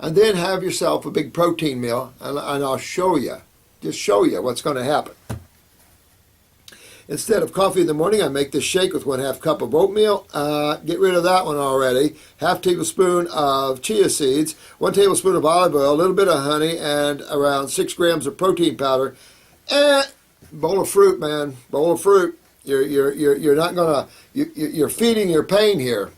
and then have yourself a big protein meal, and I'll show you, just show you what's going to happen. Instead of coffee in the morning, I make this shake with 1/2 cup of oatmeal. Get rid of that one already. 1/2 tablespoon of chia seeds, 1 tablespoon of olive oil, a little bit of honey, and around 6 grams of protein powder. And bowl of fruit, man, bowl of fruit. You're not gonna. You're feeding your pain here.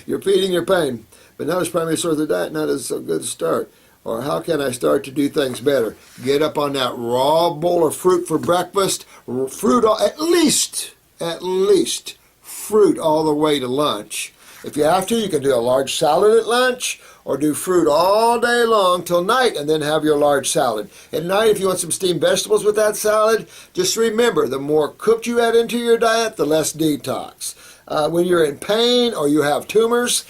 You're feeding your pain. But not as primary source of the diet, not as a good start. Or how can I start to do things better? Get up on that raw bowl of fruit for breakfast. Fruit, at least fruit all the way to lunch. If you have to, you can do a large salad at lunch, or do fruit all day long till night and then have your large salad. At night, if you want some steamed vegetables with that salad, just remember, the more cooked you add into your diet, the less detox. When you're in pain or you have tumors,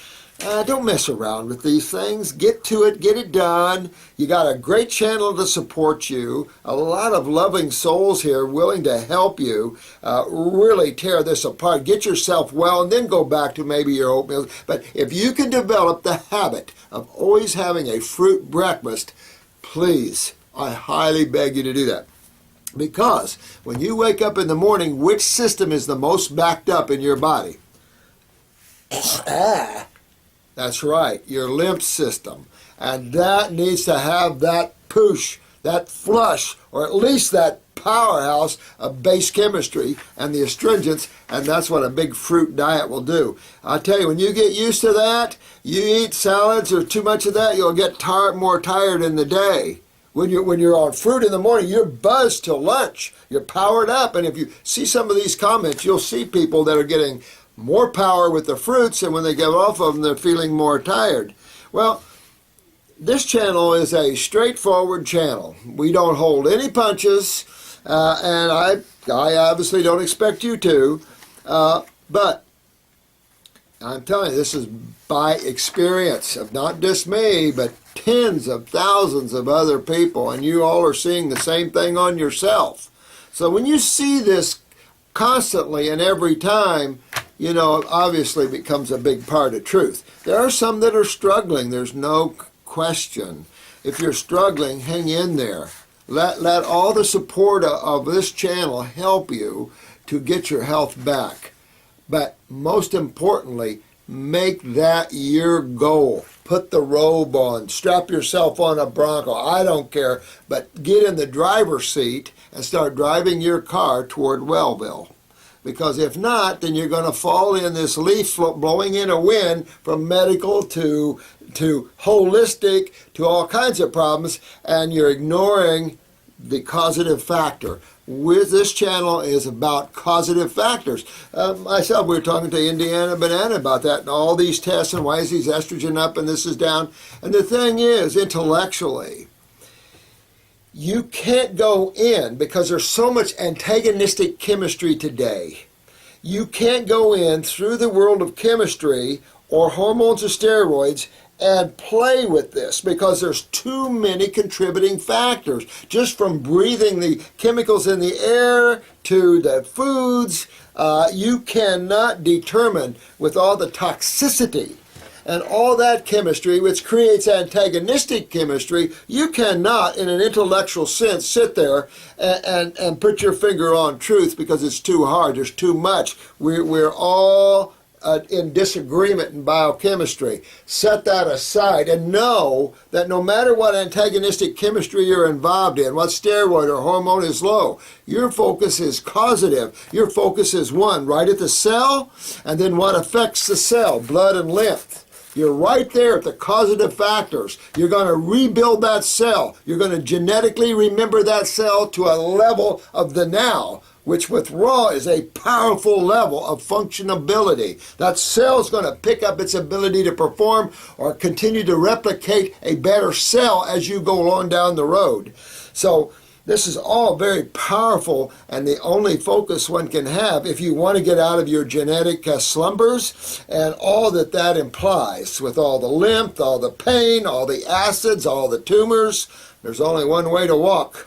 don't mess around with these things. Get to it, get it done. You got a great channel to support you. A lot of loving souls here willing to help you really tear this apart. Get yourself well and then go back to maybe your oatmeal. But if you can develop the habit of always having a fruit breakfast, please, I highly beg you to do that. Because when you wake up in the morning, which system is the most backed up in your body? That's right, your lymph system. And that needs to have that push, that flush, or at least that powerhouse of base chemistry and the astringents, and that's what a big fruit diet will do. I tell you, when you get used to that, you eat salads or too much of that, you'll get more tired in the day. When you're on fruit in the morning, you're buzzed till lunch. You're powered up, and if you see some of these comments, you'll see people that are getting more power with the fruits, and when they get off of them, they're feeling more tired. Well, this channel is a straightforward channel. We don't hold any punches, and I obviously don't expect you to, but I'm telling you, this is by experience of not just me, but tens of thousands of other people, and you all are seeing the same thing on yourself. So when you see this constantly and every time, you know, it obviously becomes a big part of truth. There are some that are struggling, there's no question. If you're struggling, hang in there. Let all the support of this channel help you to get your health back. But most importantly, make that your goal. Put the robe on, strap yourself on a Bronco, I don't care, but get in the driver's seat and start driving your car toward Wellville. Because if not, then you're going to fall in this leaf blowing in a wind from medical to holistic to all kinds of problems, and you're ignoring the causative factor. With this channel is about causative factors. Myself, we were talking to Indiana Banana about that and all these tests and why is these estrogen up and this is down. And the thing is, intellectually, you can't go in because there's so much antagonistic chemistry today. You can't go in through the world of chemistry or hormones or steroids and play with this because there's too many contributing factors. Just from breathing the chemicals in the air to the foods, you cannot determine with all the toxicity and all that chemistry, which creates antagonistic chemistry, you cannot, in an intellectual sense, sit there and put your finger on truth because it's too hard, there's too much. We're all in disagreement in biochemistry. Set that aside and know that no matter what antagonistic chemistry you're involved in, what steroid or hormone is low, your focus is causative. Your focus is one, right at the cell, and then what affects the cell, blood and lymph. You're right there at the causative factors. You're going to rebuild that cell. You're going to genetically remember that cell to a level of the now, which with Raw is a powerful level of functionability. That cell is going to pick up its ability to perform or continue to replicate a better cell as you go on down the road. So this is all very powerful and the only focus one can have if you want to get out of your genetic slumbers and all that that implies with all the lymph, all the pain, all the acids, all the tumors. There's only one way to walk.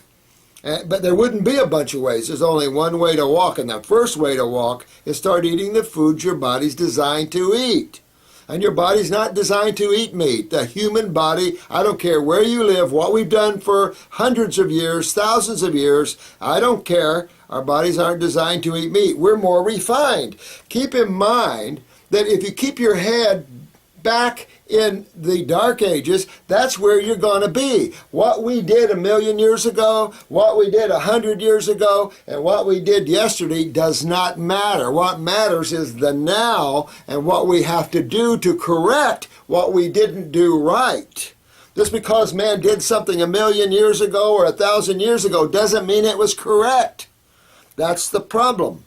But there wouldn't be a bunch of ways. There's only one way to walk, and the first way to walk is start eating the foods your body's designed to eat. And your body's not designed to eat meat. The human body, I don't care where you live, what we've done for hundreds of years, thousands of years, I don't care. Our bodies aren't designed to eat meat. We're more refined. Keep in mind that if you keep your head back in the dark ages, that's where you're going to be. What we did 1,000,000 years ago, what we did 100 years ago, and what we did yesterday does not matter. What matters is the now and what we have to do to correct what we didn't do right. Just because man did something 1,000,000 years ago or 1,000 years ago doesn't mean it was correct. That's the problem.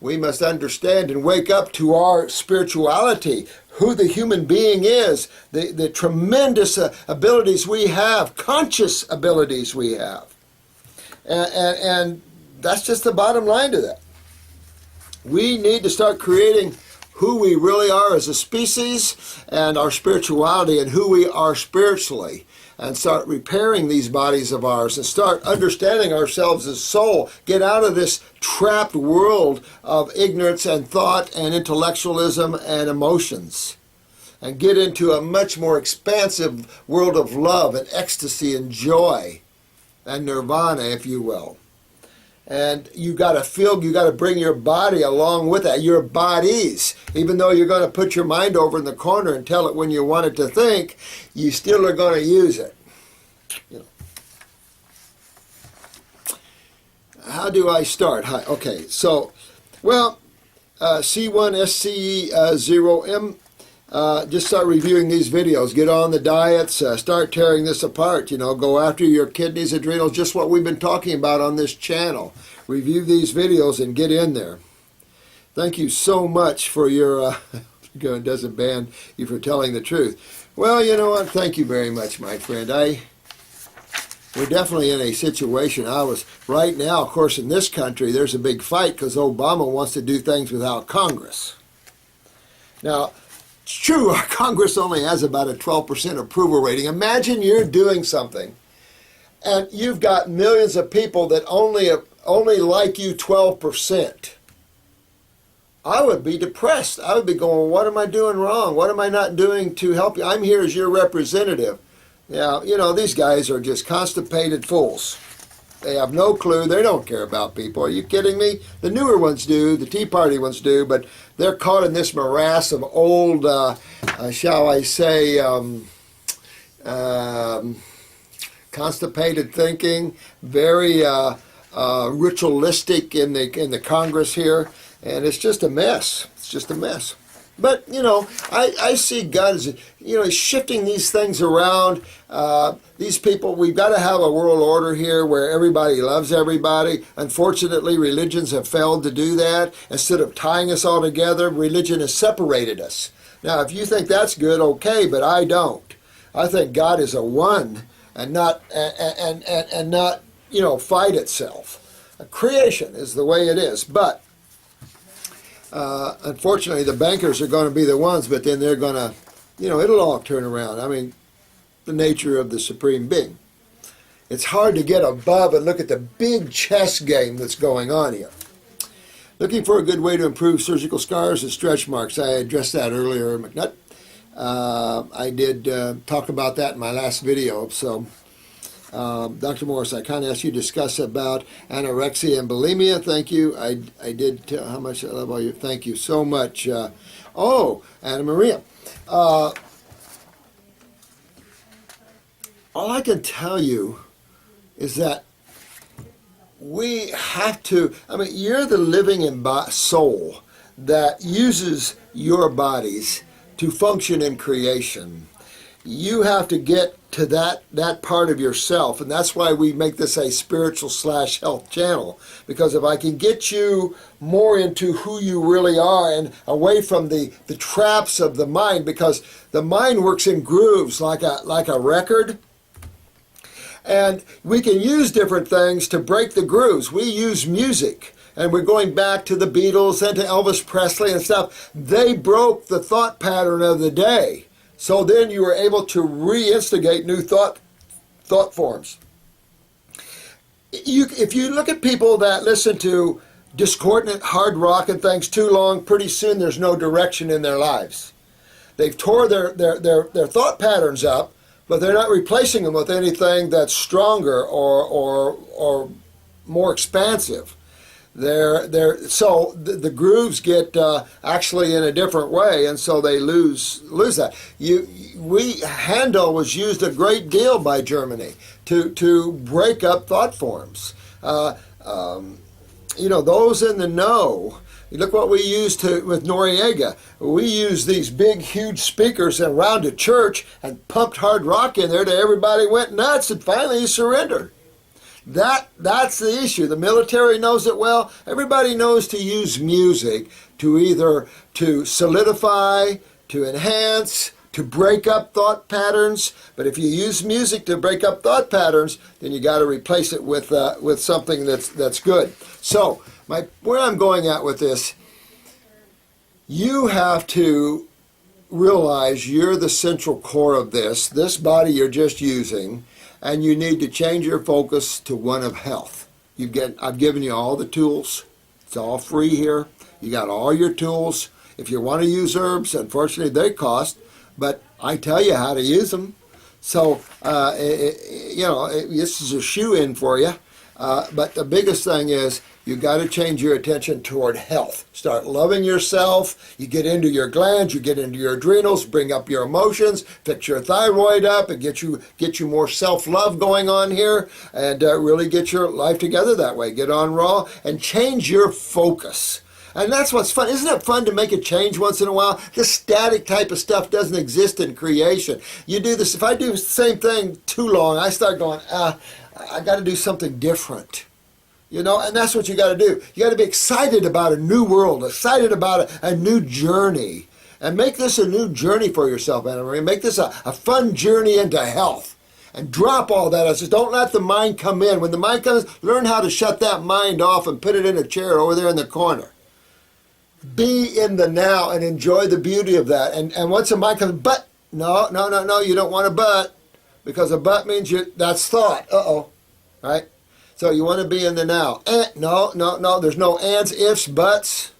We must understand and wake up to our spirituality, who the human being is, the tremendous abilities we have, conscious abilities we have. And that's just the bottom line to that. We need to start creating who we really are as a species and our spirituality and who we are spiritually, and start repairing these bodies of ours and start understanding ourselves as soul. Get out of this trapped world of ignorance and thought and intellectualism and emotions, and get into a much more expansive world of love and ecstasy and joy and nirvana, if you will. And you got to bring your body along with that, your bodies. Even though you're going to put your mind over in the corner and tell it when you want it to think, you still are going to use it. You know. How do I start? Hi. Okay, so, well, C1SCE0M, just start reviewing these videos. Get on the diets, start tearing this apart, go after your kidneys, adrenals, just what we've been talking about on this channel. Review these videos and get in there. Thank you so much for your, it doesn't ban you for telling the truth. Well, you know what? Thank you very much, my friend. We're definitely in a situation. Right now, of course, in this country, there's a big fight because Obama wants to do things without Congress. Now, it's true, our Congress only has about a 12% approval rating. Imagine you're doing something, and you've got millions of people that only like you 12%. I would be depressed. I would be going, what am I doing wrong? What am I not doing to help you? I'm here as your representative. Yeah, these guys are just constipated fools. They have no clue. They don't care about people. Are you kidding me? The newer ones do. The Tea Party ones do. But they're caught in this morass of old, shall I say, constipated thinking, very ritualistic in the Congress here. And it's just a mess. It's just a mess. But, I see God as, shifting these things around. These people, we've got to have a world order here where everybody loves everybody. Unfortunately, religions have failed to do that. Instead of tying us all together, religion has separated us. Now, if you think that's good, okay, but I don't. I think God is a one and not, fight itself. Creation is the way it is, but unfortunately, the bankers are going to be the ones, but then they're going to, it'll all turn around. I mean, the nature of the supreme being. It's hard to get above and look at the big chess game that's going on here. Looking for a good way to improve surgical scars and stretch marks. I addressed that earlier, McNutt. I did talk about that in my last video, so... Dr. Morse, I kind of asked you to discuss about anorexia and bulimia. Thank you. I did tell how much I love all you. Thank you so much. Anna Maria. All I can tell you is that we have to, you're the living soul that uses your bodies to function in creation. You have to get to that part of yourself, and that's why we make this a spiritual/health channel, because if I can get you more into who you really are and away from the traps of the mind, because the mind works in grooves like a record, and we can use different things to break the grooves. We use music, and we're going back to the Beatles and to Elvis Presley and stuff. They broke the thought pattern of the day. So then you were able to reinstigate new thought forms. If you look at people that listen to discordant hard rock and things too long, pretty soon there's no direction in their lives. they've tore their thought patterns up, but they're not replacing them with anything that's stronger or more expansive. So the grooves get actually in a different way, and so they lose that. Handel was used a great deal by Germany to break up thought forms. Those in the know. Look what we used with Noriega. We used these big, huge speakers around a church and pumped hard rock in there till everybody went nuts, and finally he surrendered. That's the issue. The military knows it well. Everybody knows to use music to either to solidify, to enhance, to break up thought patterns. But if you use music to break up thought patterns, then you got to replace it with something that's good. So where I'm going at with this, you have to realize you're the central core of this body you're just using, and you need to change your focus to one of health. I've given you all the tools. It's all free here. You got all your tools. If you want to use herbs, unfortunately they cost, but I tell you how to use them. So, this is a shoe-in for you. But the biggest thing is you got to change your attention toward health. Start loving yourself. You get into your glands, you get into your adrenals, bring up your emotions, fix your thyroid up, and get you more self-love going on here, and really get your life together that way. Get on Raw and change your focus. And that's what's fun. Isn't it fun to make a change once in a while? This static type of stuff doesn't exist in creation. You do this. If I do the same thing too long, I start going, I got to do something different. And that's what you got to do. You got to be excited about a new world, excited about a new journey. And make this a new journey for yourself, Anna Marie. Make this a fun journey into health. And drop all that. I said, don't let the mind come in. When the mind comes, learn how to shut that mind off and put it in a chair over there in the corner. Be in the now and enjoy the beauty of that. And once the mind comes, but, no, you don't want a but. Because a but means that's thought. Right? So you want to be in the now. No, there's no ands, ifs, buts.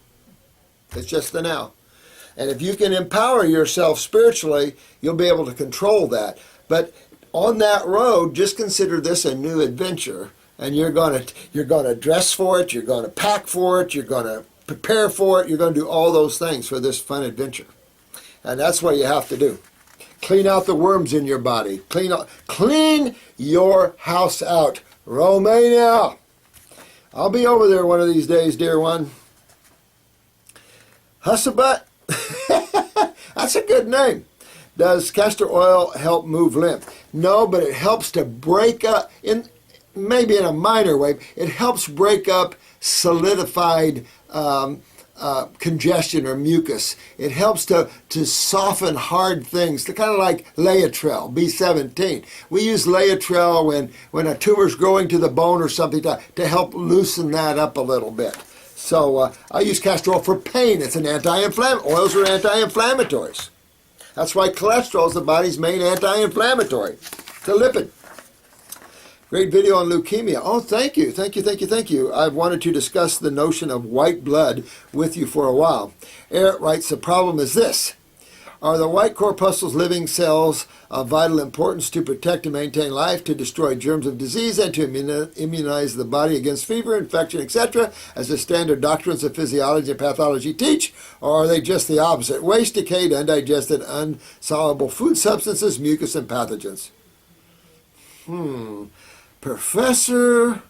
It's just the now. And if you can empower yourself spiritually, you'll be able to control that. But on that road, just consider this a new adventure. And you're going to dress for it, you're going to pack for it, you're going to prepare for it, you're going to do all those things for this fun adventure. And that's what you have to do. Clean out the worms in your body. Clean your house out. Romania. I'll be over there one of these days, dear one. Hussabutt. That's a good name. Does castor oil help move lymph? No, but it helps to break up, maybe in a minor way, it helps break up solidified congestion or mucus. It helps to soften hard things, kind of like Laetrile, B17. We use Laetrile when a tumor's growing to the bone or something to help loosen that up a little bit. So I use castor oil for pain. It's an anti-inflammatory. Oils are anti-inflammatories. That's why cholesterol is the body's main anti-inflammatory. It's a lipid. Great video on leukemia. Oh, thank you. I've wanted to discuss the notion of white blood with you for a while. Eric writes, the problem is this. Are the white corpuscles living cells of vital importance to protect and maintain life, to destroy germs of disease, and to immunize the body against fever, infection, etc., as the standard doctrines of physiology and pathology teach? Or are they just the opposite? Waste, decayed, undigested, unsoluble food substances, mucus, and pathogens? Professor